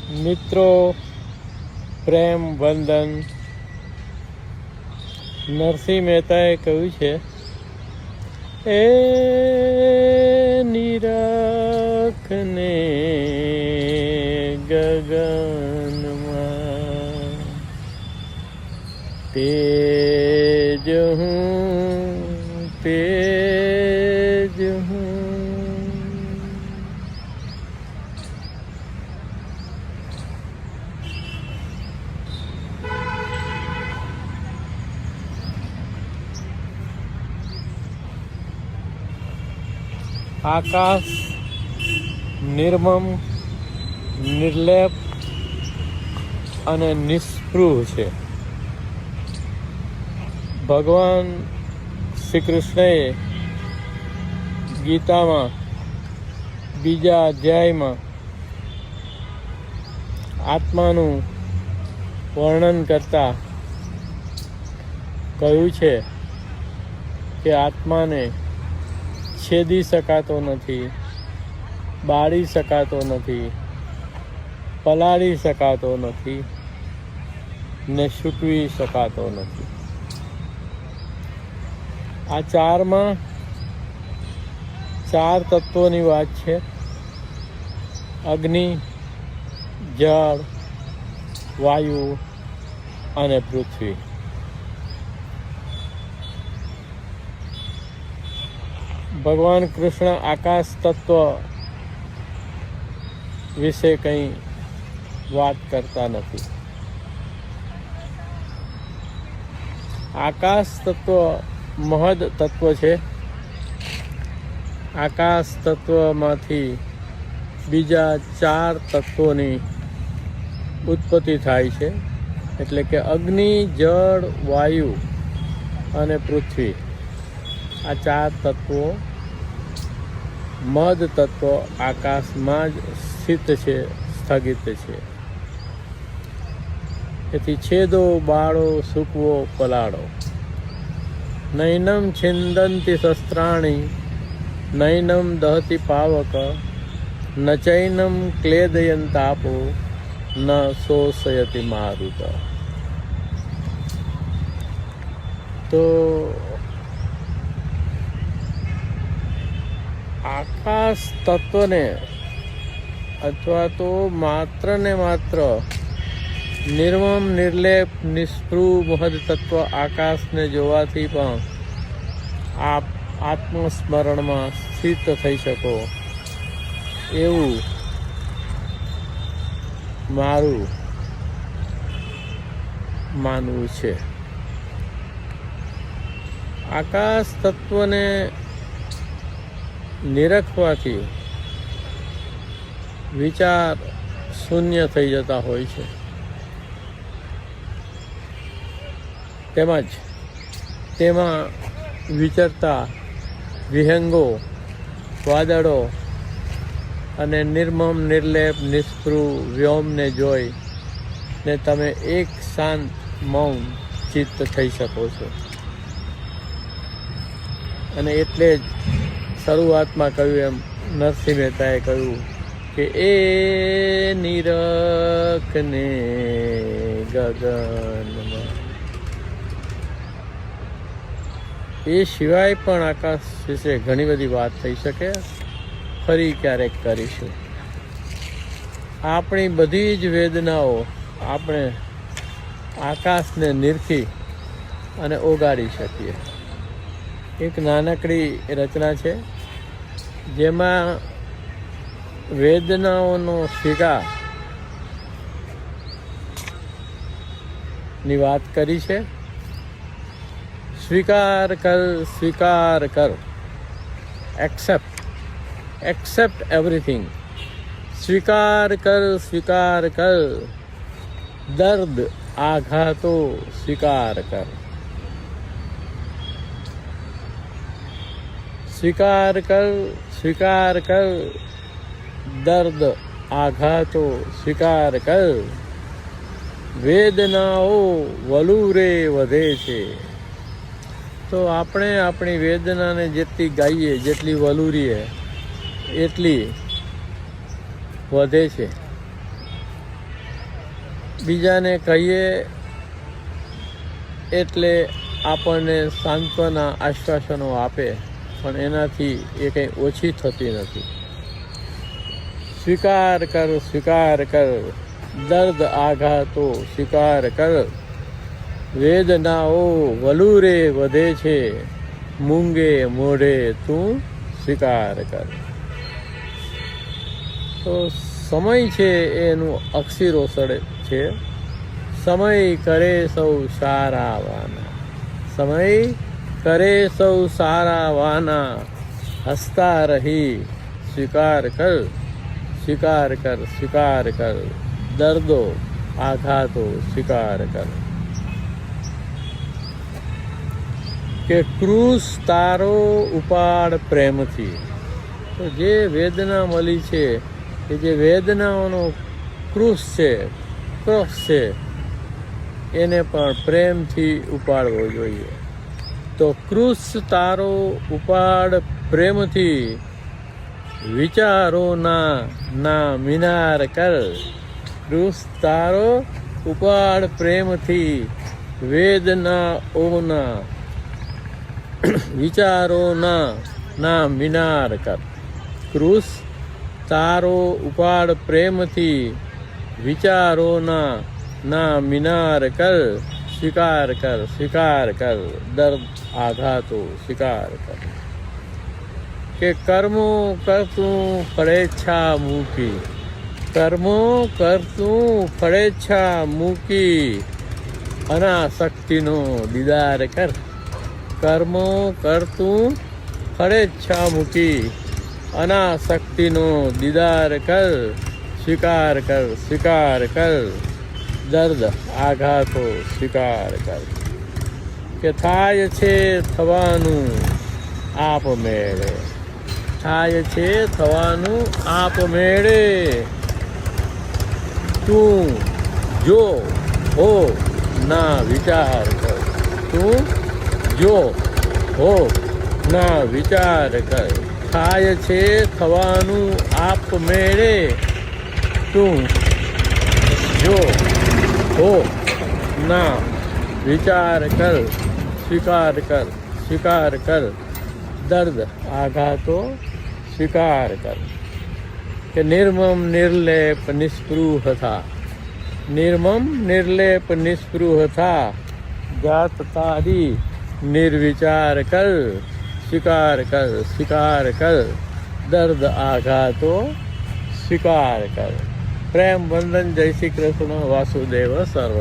મિત્રો પ્રેમ વંદન. નરસિંહ મહેતાએ કહ્યું છે, એ નિરખને ગગનમાં તેજ હું તેજ હું. આકાશ નિર્મમ, નિર્લેપ અને નિસ્પૃહ છે. ભગવાન શ્રી કૃષ્ણએ ગીતામાં બીજા અધ્યાયમાં આત્માનું વર્ણન કરતા કહ્યું છે કે આત્માને છેદી શકાતો નથી, બાળી શકાતો નથી, પલાળી શકાતો નથી ને છૂટવી શકાતો નથી. આ ચારમાં ચાર તત્વોની વાત છે: અગ્નિ, જળ, વાયુ અને પૃથ્વી. ભગવાન કૃષ્ણ આકાશ તત્વ વિશે કંઈ વાત કરતા નથી. આકાશ તત્વ મહદ તત્વ છે. આકાશ તત્વમાંથી બીજા ચાર તત્વોની ઉત્પત્તિ થાય છે, એટલે કે અગ્નિ, જળ, વાયુ અને પૃથ્વી. આ ચાર તત્વો મદ તત્વ આકાશમાં જ સ્થિત છે, સ્થગિત છે. તેથી છેદો, બાળો, સૂકવો, પલાળો. નૈનમ છિંદંતી શસ્ત્રાણી, નૈનમ દહતી પાવક, ન ચૈનમ ક્લેદયંતાપો, ન શોષયતિ મારુત. તો આકાશ તત્વને અથવા તો માત્ર ને માત્ર નિર્મમ, નિર્લેપ, નિસ્પૃહ મહદ તત્વ આકાશને જોવાથી પણ આપ આત્મસ્મરણમાં સ્થિત થઈ શકો એવું મારું માનવું છે. આકાશ તત્વને નિરખવાથી વિચાર શૂન્ય થઈ જતા હોય છે, તેમજ તેમાં વિચરતા વિહંગો, વાદળો અને નિર્મમ, નિર્લેપ, નિસ્પૃહ વ્યોમને જોઈ ને તમે એક શાંત મૌન ચિત્ત થઈ શકો છો. અને એટલે જ શરૂઆતમાં કહ્યું એમ નરસિંહ મહેતાએ કહ્યું કે એ નિરખને ગગનમાં. એ સિવાય પણ આકાશ વિશે ઘણી બધી વાત થઈ શકે, ફરી ક્યારેક કરીશું. આપણી બધી જ વેદનાઓ આપણે આકાશને નિરખી અને ઓગાળી શકીએ. એક નાનકડી રચના છે જેમાં વેદનાઓનો સ્વીકાર ની વાત કરી છે. સ્વીકાર કર, સ્વીકાર કર. Accept everything. સ્વીકાર કર, સ્વીકાર કર. દર્દ, આઘાતો સ્વીકાર કર. સ્વીકાર કર, સ્વીકાર કર. દર્દ, આઘાતો સ્વીકાર કર. વેદનાઓ વલુરે વધે છે. તો આપણે આપણી વેદનાને જેટલી ગાઈએ, જેટલી વલુરીએ એટલી વધે છે. બીજાને કહીએ એટલે આપણને સાંત્વના આશ્વાસનો આપે, પણ એનાથી એ કંઈ ઓછી થતી નથી. સ્વીકાર કર દર્દ આઘાતો સ્વીકાર કર, વેદનાઓ વલુરે વધે છે, મૂંગે મોઢે તું સ્વીકાર કર. તો સમય છે એનું અક્ષીરો સડે છે. સમય કરે સૌ સારા વાના, સમય કરે સૌ સારા વાના, હસતા રહી સ્વીકાર કર, સ્વીકાર કર દર્દો આઘાતો સ્વીકાર કર. કે ક્રૂસ તારો ઉપાડ પ્રેમથી. તો જે વેદના મળી છે, કે જે વેદનાઓનો ક્રૂસ છે, ક્રોસ છે, એને પણ પ્રેમથી ઉપાડવો જોઈએ. તો ક્રૂસ તારો ઉપાડ પ્રેમથી, વિચારોના મિનાર કર. ક્રૂસ તારો ઉપાડ પ્રેમથી, વેદનાઓના વિચારોના મિનાર કર. ક્રૂસ તારો ઉપાડ પ્રેમથી, વિચારોના મિનાર કર. સ્વીકાર કર દર્દ આઘાતો સ્વીકાર કર. કે કર્મો કરતું ફળેચ્છા મૂકી, કર્મો કરતું ફળેચ્છા મૂકી, અનાસક્તિનો દીદાર કર. કર્મો કરતું ફળેચ્છા મૂકી, અનાસક્તિનો દીદાર કર. સ્વીકાર કર દર્દ આઘાતો સ્વીકાર કર. કે થાય છે થવાનું આપમેળે, થાય છે થવાનું આપમેળે, તું જો હો ના વિચાર કર. તું જો હો ના વિચાર કર. થાય છે થવાનું આપમેળે, તું જો હો ના વિચાર કર. સ્વીકાર કર દર્દ આઘાતો સ્વીકાર કર. કે નિર્મમ નિર્લેપ નિસ્પૃહ થા, નિર્મમ નિર્લેપ નિસ્પૃહ થા, જાત તારી નિર્વિચાર કર. સ્વીકાર કર દર્દ આઘાતો સ્વીકાર કર. પ્રેમ વંદન. જય શ્રી કૃષ્ણ. વાસુદેવ સર્વ.